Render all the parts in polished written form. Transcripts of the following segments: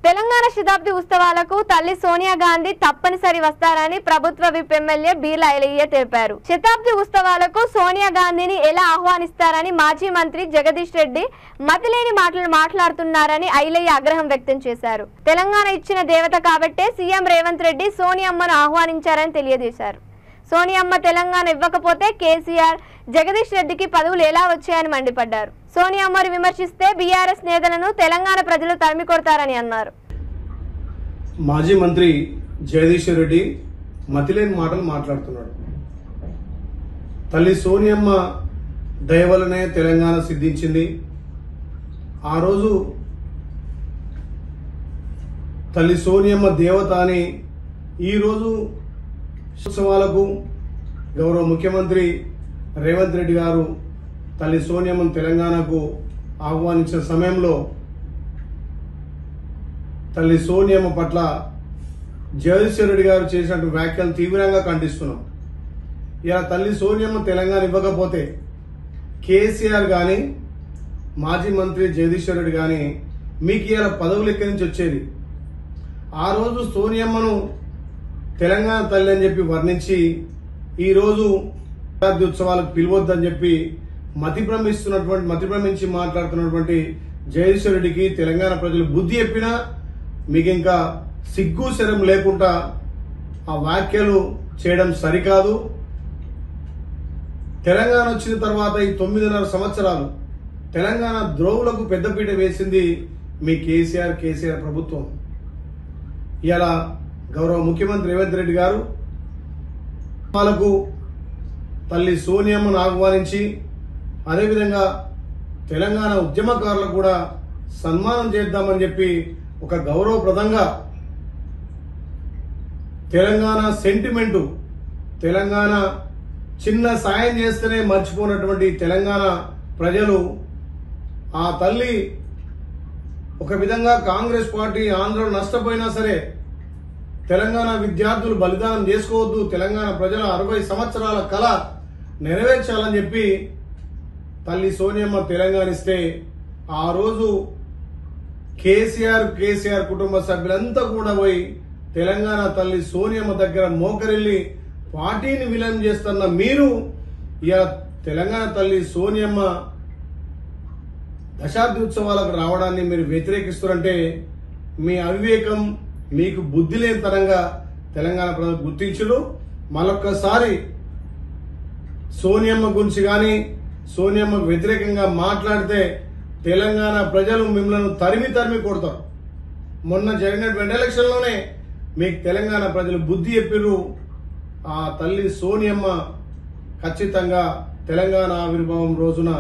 తెలంగాణ శతాబ్ది ఉత్సవాలకు తల్లి సోనియా గాంధీ తప్పనిసరి వస్తారని ప్రభుత్వ విప్ ఎమ్మెల్యే బీర్ల ఐలయ్య తెలిపారు. శతాబ్ది ఉత్సవాలకు సోనియా గాంధీని ఎలా ఆహ్వానిస్తారని మాజీ మంత్రి జగదీష్ రెడ్డి మతిలేని మాటలు మాట్లాడుతున్నారని ఐలయ్య ఆగ్రహం వ్యక్తం చేశారు. తెలంగాణ ఇచ్చిన దేవత కాబట్టే సీఎం రేవంత్ రెడ్డి సోనియమ్మను ఆహ్వానించారని తెలియజేశారు. సోనియమ్మ తెలంగాణ ఇవ్వకపోతే కేసీఆర్ జగదీష్ రెడ్డికి పదవులు ఎలా వచ్చాయని మండిపడ్డారు. సోనియమ్మను విమర్శిస్తే బీఆర్ఎస్ నేతలను తెలంగాణ ప్రజలు తరిమి కొడతారని అన్నారు. మాజీ మంత్రి జగదీష్ రెడ్డి మతిలేని మాటలు మాట్లాడుతున్నాడు. తల్లి సోనియమ్మ దయ వల్లనే తెలంగాణ సిద్ధించింది. ఆ రోజు తల్లి సోనియమ్మ దేవత అని ఈరోజు ఉత్సవాలకు గౌరవ ముఖ్యమంత్రి రేవంత్ రెడ్డి గారు తల్లి సోనియమ్మను తెలంగాణకు ఆహ్వానించిన సమయంలో తల్లి సోనియమ్మ పట్ల జగదీష్ రెడ్డి గారు చేసినటువంటి వ్యాఖ్యలు తీవ్రంగా ఖండిస్తున్నాం. ఇలా తల్లి సోనియమ్మ తెలంగాణ ఇవ్వకపోతే కేసీఆర్ కానీ మాజీ మంత్రి జగదీష్ రెడ్డి కానీ మీకు ఇలా పదవులు ఎక్కడి నుంచి వచ్చేది? ఆ రోజు సోనియమ్మను తెలంగాణ తల్లి అని చెప్పి వర్ణించి ఈరోజు శతాబ్ది ఉత్సవాలకు పిలవద్దని చెప్పి మతిభ్రమించి మాట్లాడుతున్నటువంటి జగదీష్ రెడ్డికి తెలంగాణ ప్రజలు బుద్ధి చెప్పినా మీకు ఇంకా సిగ్గు శరం లేకుండా ఆ వ్యాఖ్యలు చేయడం సరికాదు. తెలంగాణ వచ్చిన తర్వాత ఈ 9.5 సంవత్సరాలు తెలంగాణ ద్రోవులకు పెద్దపీట వేసింది మీ కేసీఆర్ ప్రభుత్వం. ఇలా గౌరవ ముఖ్యమంత్రి రేవంత్ రెడ్డి గారు వాళ్ళకు తల్లి సోనియమ్మను ఆహ్వానించి అదేవిధంగా తెలంగాణ ఉద్యమకారులకు కూడా సన్మానం చేద్దామని చెప్పి ఒక గౌరవప్రదంగా తెలంగాణ సెంటిమెంటు, తెలంగాణ చిన్న సాయం చేస్తేనే మర్చిపోయినటువంటి తెలంగాణ ప్రజలు ఆ తల్లి ఒక విధంగా కాంగ్రెస్ పార్టీ ఆంధ్రలో నష్టపోయినా సరే తెలంగాణ విద్యార్థులు బలిదానం చేసుకోవద్దు, తెలంగాణ ప్రజల 60 సంవత్సరాల కళ నెరవేర్చాలని చెప్పి తల్లి సోనియమ్మ తెలంగాణ ఇస్తే ఆ రోజు కేసీఆర్ కుటుంబ సభ్యులంతా కూడా పోయి తెలంగాణ తల్లి సోనియమ్మ దగ్గర మోకరిల్లి పార్టీని విలీనం చేస్తున్న మీరు ఇలా తెలంగాణ తల్లి సోనియమ్మ దశాబ్ది ఉత్సవాలకు రావడాన్ని మీరు వ్యతిరేకిస్తారంటే మీ అవివేకం, మీకు బుద్ధి లేని తరంగా తెలంగాణ ప్రజలు గుర్తించుడు. మరొక్కసారి సోనియమ్మ గురించి కానీ సోనియమ్మకు వ్యతిరేకంగా మాట్లాడితే తెలంగాణ ప్రజలు మిమ్మల్ని తరిమి కొడతారు. మొన్న జరిగినటువంటి ఎలక్షన్లోనే మీకు తెలంగాణ ప్రజలు బుద్ధి చెప్పిర్రు. ఆ తల్లి సోనియమ్మ ఖచ్చితంగా తెలంగాణ ఆవిర్భావం రోజున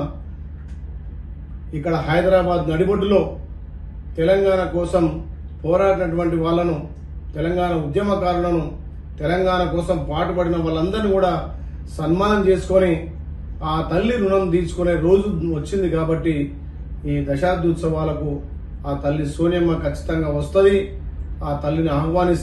ఇక్కడ హైదరాబాద్ నడిబొడ్డులో తెలంగాణ కోసం పోరాడినటువంటి వాళ్ళను, తెలంగాణ ఉద్యమకారులను, తెలంగాణ కోసం పాటుపడిన వాళ్ళందరినీ కూడా సన్మానం చేసుకొని ఆ తల్లి రుణం తీర్చుకునే రోజు వచ్చింది. కాబట్టి ఈ దశాబ్ది ఉత్సవాలకు ఆ తల్లి సోనియమ్మ ఖచ్చితంగా వస్తుంది. ఆ తల్లిని ఆహ్వానిస్తుంది.